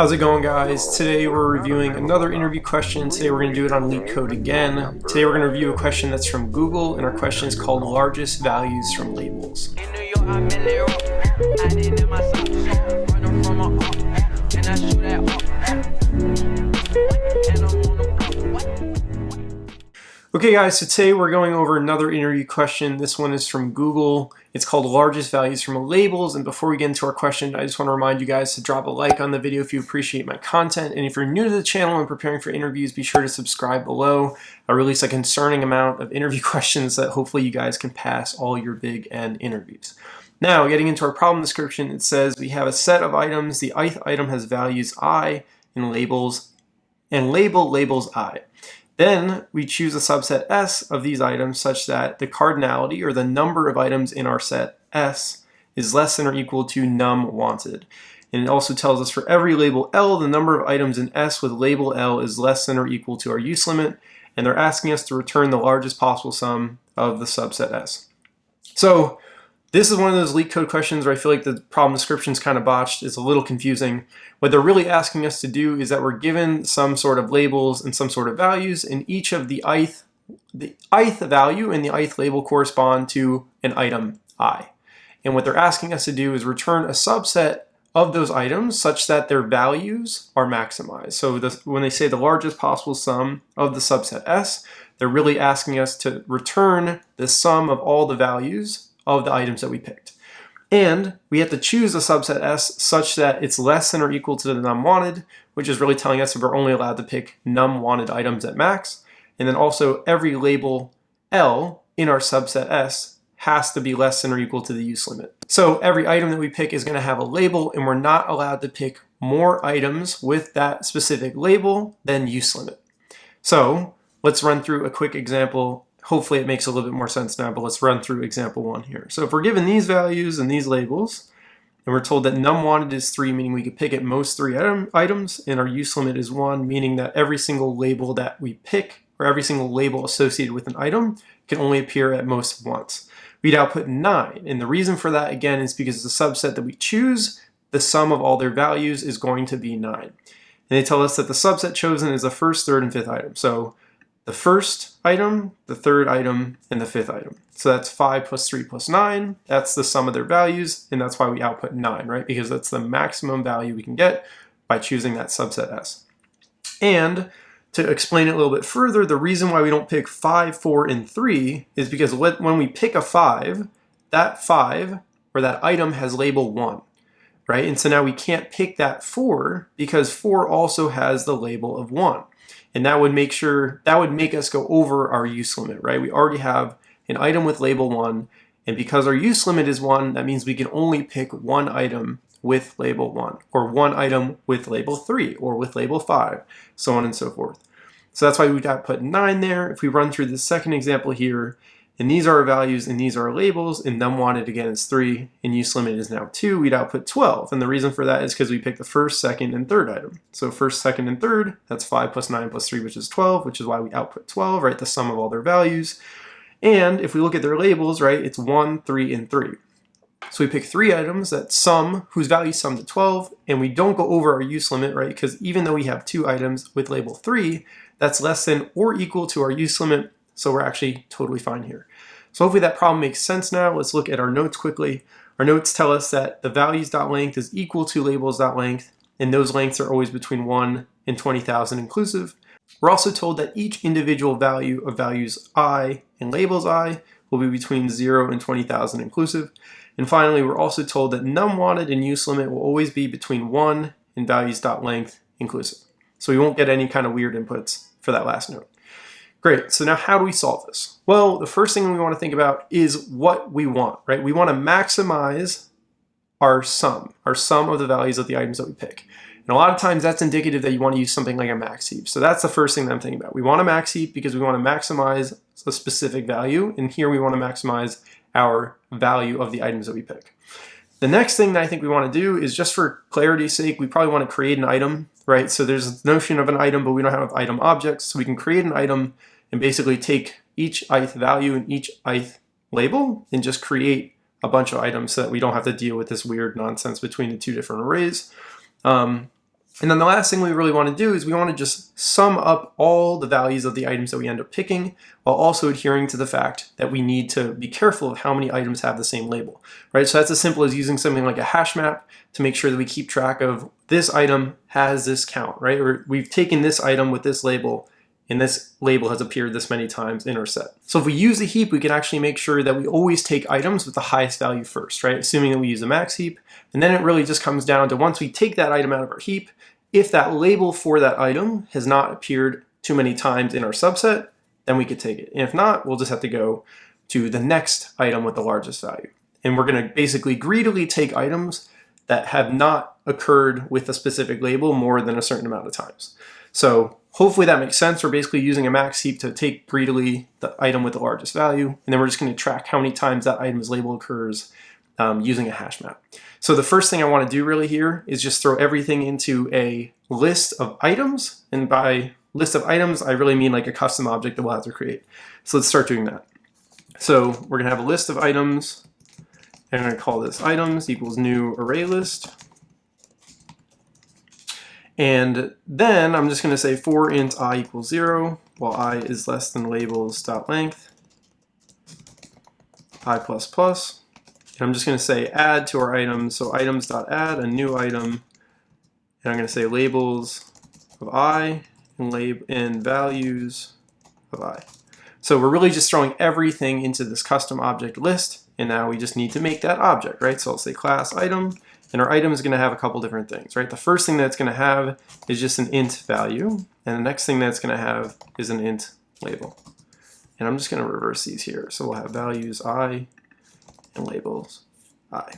How's it going, guys? Today we're reviewing another interview question. Today we're going to do it on LeetCode again. Today we're going to review a question that's from Google, and our question is called largest values from labels. Okay guys, so today we're going over another interview question. This one is from Google. It's called largest values from labels. And before we get into our question, I just want to remind you guys to drop a like on the video if you appreciate my content. And if you're new to the channel and preparing for interviews, be sure to subscribe below. I release a concerning amount of interview questions that hopefully you guys can pass all your big end interviews. Now, getting into our problem description, it says we have a set of items. The ith item has values I and labels, and labels I. Then we choose a subset S of these items such that the cardinality, or the number of items in our set S, is less than or equal to num wanted. And it also tells us for every label L, the number of items in S with label L is less than or equal to our use limit, and they're asking us to return the largest possible sum of the subset S. So this is one of those LeetCode questions where I feel like the problem description is kind of botched. It's a little confusing. What they're really asking us to do is that we're given some sort of labels and some sort of values, and each of the ith value and the ith label correspond to an item I. And what they're asking us to do is return a subset of those items such that their values are maximized. So when they say the largest possible sum of the subset S, they're really asking us to return the sum of all the values of the items that we picked. And we have to choose a subset S such that it's less than or equal to the num wanted, which is really telling us that we're only allowed to pick num wanted items at max. And then also every label L in our subset S has to be less than or equal to the use limit. So every item that we pick is going to have a label, and we're not allowed to pick more items with that specific label than use limit. So let's run through a quick example. Hopefully it makes a little bit more sense now, but let's run through example 1 here. So if we're given these values and these labels, and we're told that num wanted is 3, meaning we could pick at most 3 items, and our use limit is 1, meaning that every single label that we pick, or every single label associated with an item, can only appear at most once. We'd output 9, and the reason for that, again, is because the subset that we choose, the sum of all their values is going to be 9. And they tell us that the subset chosen is the first, third, and fifth item. So the first item, the third item, and the fifth item. So that's 5 plus 3 plus 9. That's the sum of their values, and that's why we output 9, right? Because that's the maximum value we can get by choosing that subset S. And to explain it a little bit further, the reason why we don't pick 5, 4, and 3 is because when we pick a 5, that 5, or that item, has label 1, right? And so now we can't pick that 4 because 4 also has the label of 1. And that would make us go over our use limit, right? We already have an item with label 1, and because our use limit is 1, that means we can only pick one item with label 1, or one item with label 3, or with label 5, so on and so forth. So that's why we got put 9 there. If we run through the second example here, and these are our values and these are our labels, and num wanted again is 3, and use limit is now 2, we'd output 12. And the reason for that is because we picked the first, second, and third item. So first, second, and third, that's 5 plus 9 plus 3, which is 12, which is why we output 12, right? The sum of all their values. And if we look at their labels, right, it's 1, 3, and 3. So we pick 3 items that sum, whose values sum to 12, and we don't go over our use limit, right? Because even though we have 2 items with label 3, that's less than or equal to our use limit, so we're actually totally fine here. So hopefully that problem makes sense now. Let's look at our notes quickly. Our notes tell us that the values.length is equal to labels.length, and those lengths are always between 1 and 20,000 inclusive. We're also told that each individual value of values I and labels I will be between 0 and 20,000 inclusive. And finally, we're also told that num wanted and use limit will always be between 1 and values.length inclusive. So we won't get any kind of weird inputs for that last note. Great, so now how do we solve this? Well, the first thing we want to think about is what we want, right? We want to maximize our sum of the values of the items that we pick. And a lot of times that's indicative that you want to use something like a max heap. So that's the first thing that I'm thinking about. We want a max heap because we want to maximize a specific value, and here we want to maximize our value of the items that we pick. The next thing that I think we want to do is, just for clarity's sake, we probably want to create an item, right? So there's a notion of an item, but we don't have item objects. So we can create an item and basically take each ith value and each ith label and just create a bunch of items so that we don't have to deal with this weird nonsense between the two different arrays. And then the last thing we really want to do is we want to just sum up all the values of the items that we end up picking, while also adhering to the fact that we need to be careful of how many items have the same label, right? So that's as simple as using something like a hash map to make sure that we keep track of this item has this count, right? Or we've taken this item with this label, and this label has appeared this many times in our set. So if we use a heap, we can actually make sure that we always take items with the highest value first, right? Assuming that we use a max heap. And then it really just comes down to, once we take that item out of our heap, if that label for that item has not appeared too many times in our subset, then we could take it. And if not, we'll just have to go to the next item with the largest value. And we're gonna basically greedily take items that have not occurred with a specific label more than a certain amount of times. So hopefully that makes sense. We're basically using a max heap to take greedily the item with the largest value, and then we're just gonna track how many times that item's label occurs using a hash map. So the first thing I want to do really here is just throw everything into a list of items. And by list of items, I really mean like a custom object that we'll have to create. So let's start doing that. So we're going to have a list of items, and I'm going to call this items equals new array list. And then I'm just going to say for int I equals 0, while I is less than labels.length, I plus plus. I'm just going to say add to our items, so items.add, a new item, and I'm going to say labels of I and values of I. So we're really just throwing everything into this custom object list, and now we just need to make that object, right? So I'll say class item, and our item is going to have a couple different things, right? The first thing that's going to have is just an int value, and the next thing that's going to have is an int label. And I'm just going to reverse these here. So we'll have values I and labels I.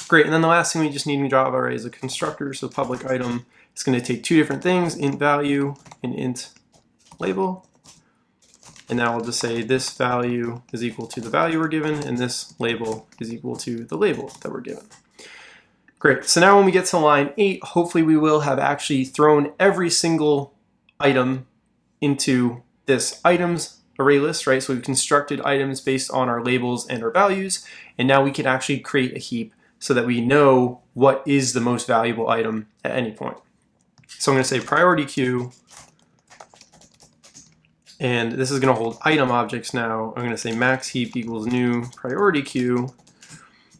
Great, and then the last thing we just need in Java array is a constructor. So public item is going to take two different things, int value and int label. And now we'll just say this value is equal to the value we're given, and this label is equal to the label that we're given. Great, so now when we get to line 8, hopefully we will have actually thrown every single item into this items array list, right? So we've constructed items based on our labels and our values, and now we can actually create a heap so that we know what is the most valuable item at any point. So I'm going to say priority queue, and this is going to hold item objects now. I'm going to say max heap equals new priority queue,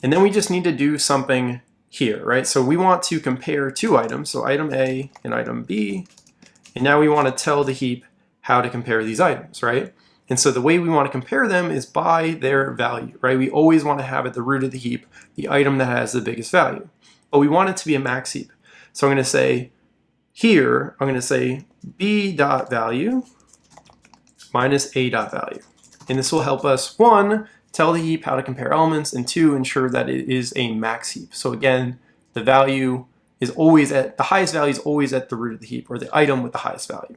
and then we just need to do something here, right? So we want to compare two items, so item A and item B, and now we want to tell the heap how to compare these items, right? And so the way we want to compare them is by their value, right? We always want to have at the root of the heap the item that has the biggest value, but we want it to be a max heap. So I'm going to say here, I'm going to say b.value minus a.value. And this will help us, 1, tell the heap how to compare elements, and 2, ensure that it is a max heap. So again, the value is always at, the highest value is always at the root of the heap, or the item with the highest value.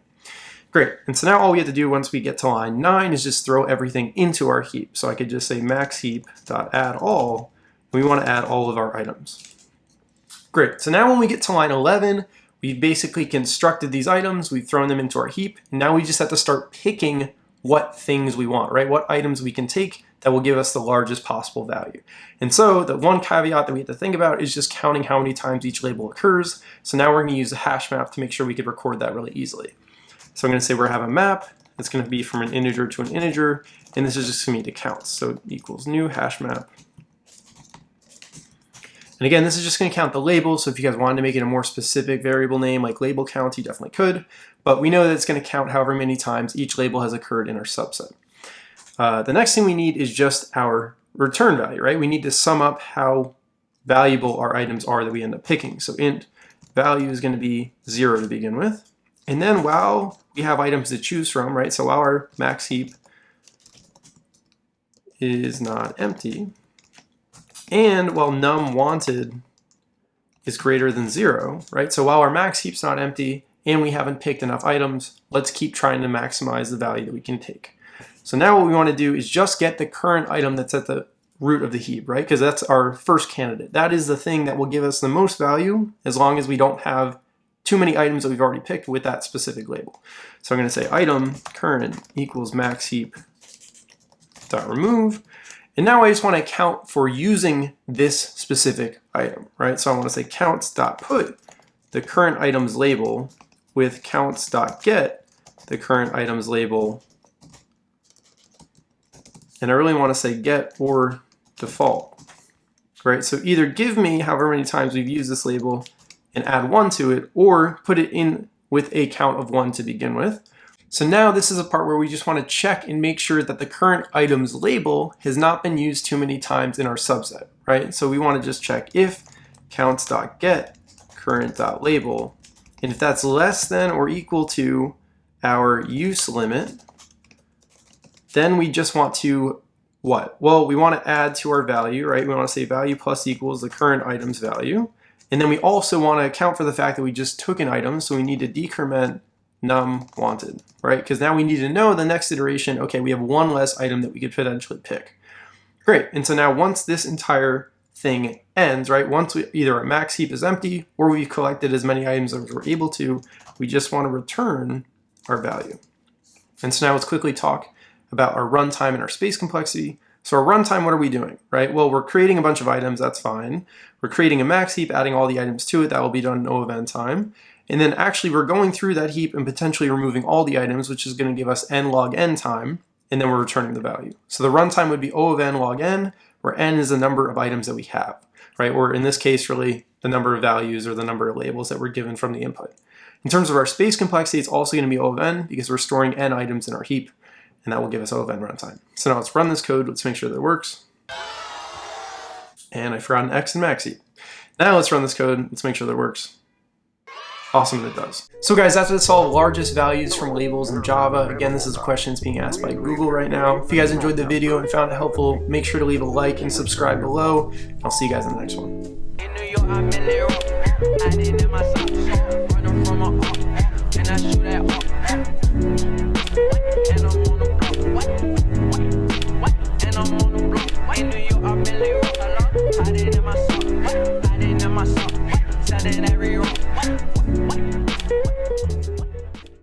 Great, and so now all we have to do once we get to line 9 is just throw everything into our heap. So I could just say max heap.add all, and we want to add all of our items. Great, so now when we get to line 11, we've basically constructed these items, we've thrown them into our heap, and now we just have to start picking what things we want, right? What items we can take that will give us the largest possible value. And so the one caveat that we have to think about is just counting how many times each label occurs. So now we're going to use a hash map to make sure we can record that really easily. So I'm going to say we're going to have a map that's going to be from an integer to an integer, and this is just going to be the counts. So equals new hash map. And again, this is just going to count the labels. So if you guys wanted to make it a more specific variable name like label count, you definitely could. But we know that it's going to count however many times each label has occurred in our subset. The next thing we need is just our return value, right? We need to sum up how valuable our items are that we end up picking. So int value is going to be 0 to begin with. And then while we have items to choose from, right? So while our max heap is not empty, and while num wanted is greater than 0, right? So while our max heap's not empty and we haven't picked enough items, let's keep trying to maximize the value that we can take. So now what we want to do is just get the current item that's at the root of the heap, right? Because that's our first candidate. That is the thing that will give us the most value as long as we don't have too many items that we've already picked with that specific label. So I'm going to say item current equals max heap dot remove. And now I just want to account for using this specific item, right? So I want to say counts dot put the current items label with counts.get the current items label. And I really want to say get or default, right? So either give me however many times we've used this label and add 1 to it, or put it in with a count of 1 to begin with. So now this is a part where we just want to check and make sure that the current items label has not been used too many times in our subset, right? So we want to just check if counts.get current.label, and if that's less than or equal to our use limit, then we just want to what? Well, we want to add to our value, right? We want to say value plus equals the current items value. And then we also want to account for the fact that we just took an item, so we need to decrement num wanted, right? Because now we need to know the next iteration, okay, we have one less item that we could potentially pick. Great, and so now once this entire thing ends, right, once we either our max heap is empty or we've collected as many items as we're able to, we just want to return our value. And so now let's quickly talk about our runtime and our space complexity. So our runtime, what are we doing, right? Well, we're creating a bunch of items, that's fine. We're creating a max heap, adding all the items to it, that will be done in O of n time. And then actually we're going through that heap and potentially removing all the items, which is going to give us n log n time, and then we're returning the value. So the runtime would be O of n log n, where n is the number of items that we have, right? Or in this case, really the number of values or the number of labels that were given from the input. In terms of our space complexity, it's also going to be O of n because we're storing n items in our heap, and that will give us O of n runtime. So now let's run this code. Let's make sure that it works. And I forgot an x and max heap. Now let's run this code. Let's make sure that it works. Awesome, it does. So guys, that's to solve largest values from labels in Java. Again, this is a question that's being asked by Google right now. If you guys enjoyed the video and found it helpful, make sure to leave a like and subscribe below. I'll see you guys in the next one. I did in my sock,